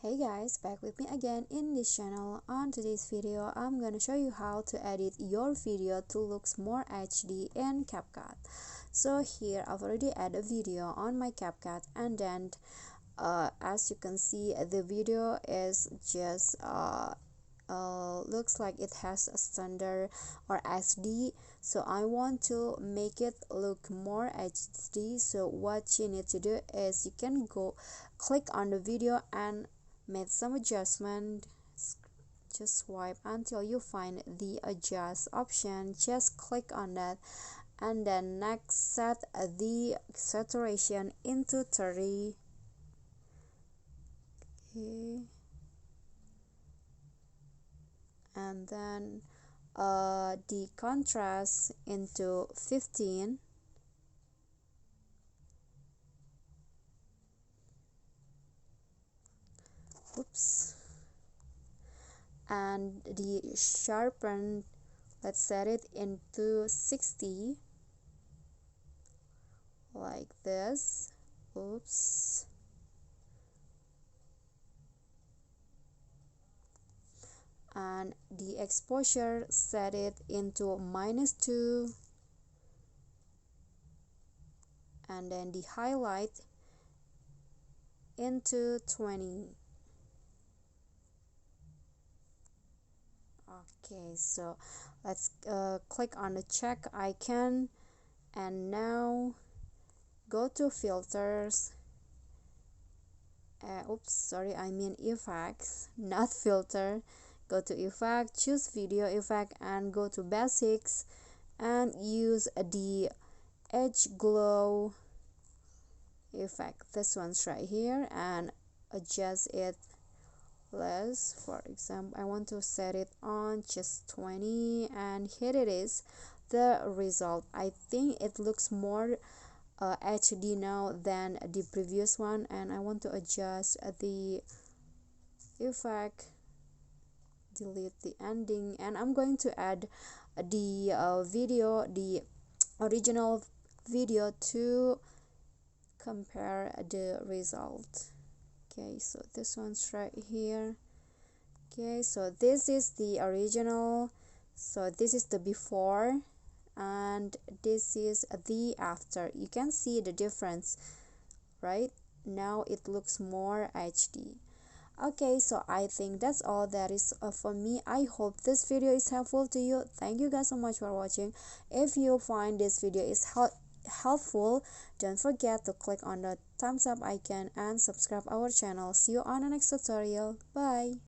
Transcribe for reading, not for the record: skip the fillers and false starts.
Hey guys, back with me again in this channel. On today's video, I'm gonna show you how to edit your video to looks more HD in Capcut. So here I've already added a video on my Capcut, and then as you can see, the video is just looks like it has a standard or SD. So I want to make it look more HD. So what you need to do is you can go click on the video and make some adjustment. Just swipe until you find the adjust option, just click on that, and then next set the saturation into 30. Okay, and then the contrast into 15. Oops. And the sharpen, let's set it into 60, like this. Oops. And the exposure, set it into -2, and then the highlight into 20. Okay, so let's click on the check icon, and now go to filters. Oops, sorry, I mean effects, not filter. Go to effect, choose video effect, and go to basics and use the edge glow effect. This one's right here, and adjust it less. For example, I want to set it on just 20, and here it is, the result. I think it looks more HD now than the previous one, and I want to adjust the effect, delete the ending, and I'm going to add the the original video to compare the result. Okay, so this one's right here. Okay, so this is the original, so this is the before, and this is the after. You can see the difference, right? Now it looks more HD. Okay, so I think that's all that is for me. I hope this video is helpful to you. Thank you guys so much for watching. If you find this video is helpful, don't forget to click on the thumbs up icon and subscribe our channel. See you on the next tutorial. Bye.